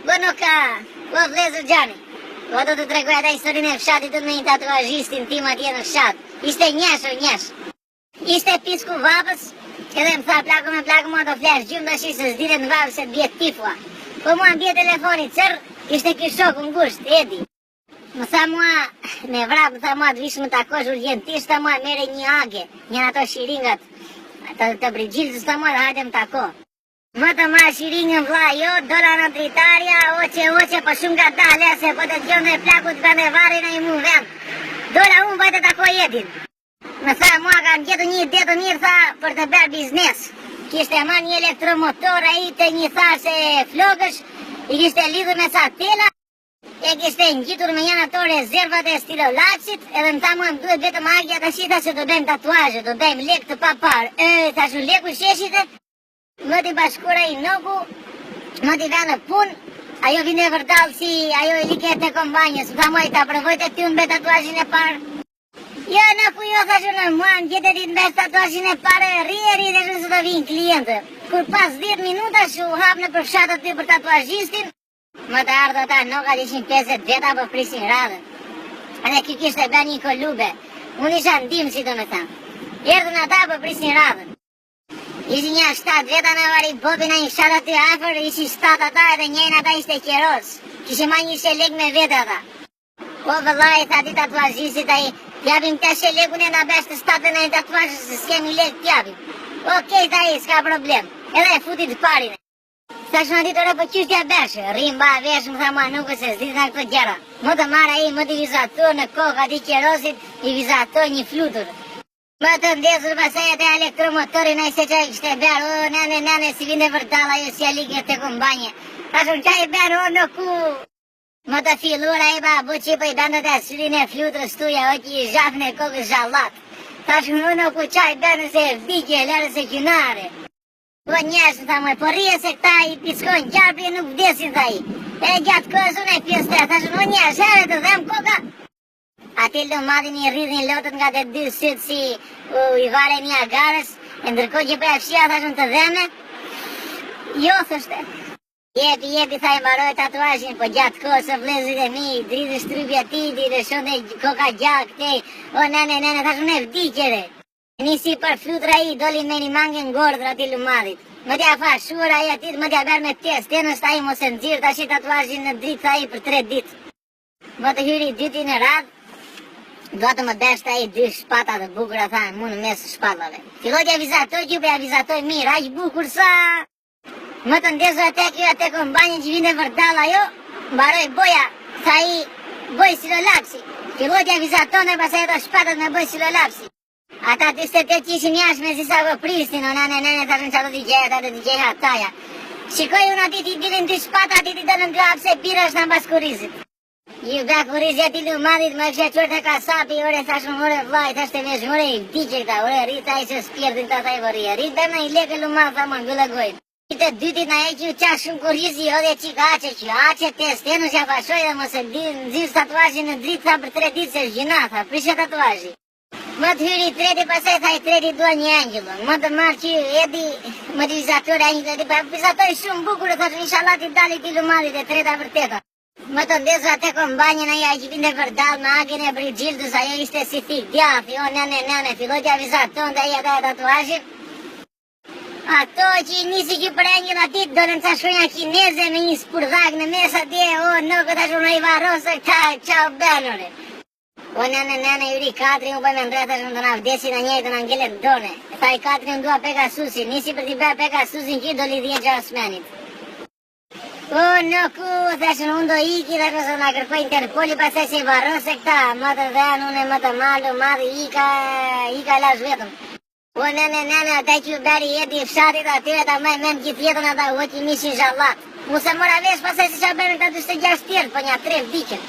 Bë nuk ka, bë vlezër Gjani. Po do të tregoj ata historinë e fshatit të me një tatuazhistin tim atje në fshat. Ishte njesh. Ishte pisku vapës, edhe më tha plako me plako mua do flesh gjumë tash se s'dire në vapë se t'bjet tifua. Po mua m'bje telefoni cërë, ishte ky shoku ngusht, Edi. Më tha mua, me vrap, më tha mua të vish më takosh urgjentisht, tha mua mere një age, një ato shiringat, të Brigjilës, tha mua dhe hajde më tako. Më të ma shiringën vla jo, dola në dritarja, oqe, po shumë ka dale, se po të gjonë dhe plaku të bënë e varin e i mu vend. Dola unë bëjtë të takoj Edin. Më tha, mua kam gjetu një detë mirë, tha, për të bërë biznes. Kishte ma një elektromotor a i të një thashe flokësh, i kishte lidhur me sa tela, e kishte ngjitur me janë ato rezervat e stilolapsit, edhe më tha mua më duhet vetëm agja të shita që do bëjmë tatuazhe, do bëjmë lek të papar. Thashu leku sheshite, më t'i bashkura i noku, më t'i ve në pun, ajo vine vërdal si ajo e liket e kombanjës, më tha mua i ta provojt e ty unë be tatuazhin e parë. Jo, jo, thashu në mua në gjetë ditë me tatuazhin e pare, rri dhe shumë së të vinë klientë. Kur pas 10 minuta shu hap në përfshatë aty për tatuazhistin, më të ardhë ata noka 150 veta për prisin radhën. Edhe kjo kishte bë një kolube, unë isha ndim si do me tha. Erdhën ata për prisin radhën. Ishi një 7 veta në vari bobi në një shatë aty afer, ishi 7 ata edhe njëjnë ata ishte qeros. Kishi ma një shelek me vete ata. O vëllaj, tha di tatuazhistit a i, t'japim të shelekun e nga besh të 7 në një tatuazhis se s'kemi lek t'japim. Okej, tha i, s'ka problem, edhe e futit parin. Sa shma ditore për qysh t'ja beshë, rrim ba vesh më tha mua nuk se s'dit nga këto gjera. Më të marra i, më t'i vizator në kokë ati qerosit, i vizator një flutur. Më të ndezur pasaj atë elektromotorin a i se që kishte berë, o nane, si vinde vërdala jo si alike të kombanje. Ta shumë qa i berë, o në ku. Më të fillur a i ba bu që i bandët e syrin e fluturës tuja, o që i zhafën e kokës zhallat. Ta shumë në ku qa i berë nëse vdikje e lërë se gjunare. Po njështë, tha më, po rrje se këta i piskojnë gjarpri e nuk vdesin, tha i. E gjatë kohës unë e pjesë të, tha shumë, o njështë, herë të dhem koka. Ati lë madhin i rridhin lotët nga të dy sytë si i vare një agarës, e ndërko që për e fshia, tha shumë të dheme. Jo, thështë. Jepi, tha i mbaroj tatuazhin, po gjatë kohës o vlezit e mi, dridhë shtrybja ti, dhe shonde koka gjak, te, o nene, tha shumë e vdikjere. Nisi për flutra i, doli me një mangë në gordër ati lumadit. Më t'ja fa shura i atit, më t'ja berë me pjes, tenës ta i mos e nëzirë, ta shi tatuazhin në dritë ta i për 3 ditë. Më të hyri 2 ditë në radhë, do të më besh ta i 2 shpata të bukura, tha, mu në mes shpatave. Filloj t'ja vizatoj që për ja vizatoj mirë, aq bukur sa... Më të ndezu atë kombanjën që vinde vërdala jo, mbaroj boja, tha i, boj silolapsi. Filloj t'ja vizatone, pasaj ato shpatat me boj silolapsi. Ata të ishte të qishin jash me zisa vë pristin, o nane, të rënë që ato t'i gjeja taja. Shikoj unë ati t'i dilin 2 shpata, ati t'i dënën 2 hapse pira është në mbas kurizit. Ju da kurizit ati lumadit, më kështë qërë të kasapi, ore, thashmë, ore, vlaj, thashtë të veshë, ore, i vdikje këta, ore, rita i që s'pjerdin të taj vërria, rrit bërë në i leke lumad, tha më ngëllë gojnë. Të dytit na e që u qash shumë kurizi, o dhe qika aqe teste, në që afashoj dhe mos e nëzirë tatuazhin në dritë, tha për 3 ditë se shgjina, tha, prishe tatuazhi. Më të hyri 3 pasaj tha i 3 dua një angjëllë, më të marë që Edi, më të vizatore angjëllë, pa vizatoj shumë bukur, tha që inshallah t'i dalit i lumadit e 3 për 8. Më të ndezu atë kombanjën aja që vinde vërdal me agen e Brigjildës, ajo ishte si thik djathi, o nene, filloj t'ja vizaton dhe aja da tatuazhin. Ato që i nisi që për angjëllë atit, do në të shkronja kineze me një spurdhak në mes atje, o në këta shumë i varosë, qao benore. O nene, juri 4, u bëjmë ndreta shumë të na vdesin a njëjtë në ngellet done. Tha i 4 në dua Pegasusin, nisi për t'i bërë Pegasusin që do li 10 Gjasmenit. O në ku, thashën unë do iki dhe kësë nga kërkoj Interpoli pasaj se i varose këta, më të dhenë une më të malu, madhë ika lash vetëm. O nene, ata që beri jeti i fshatit atyre ta me men gjithë jetën ata u që mishin zhallat. Mu se mora vesh pasaj se që bërën këta 26 tjerë, po një 3 vdikën.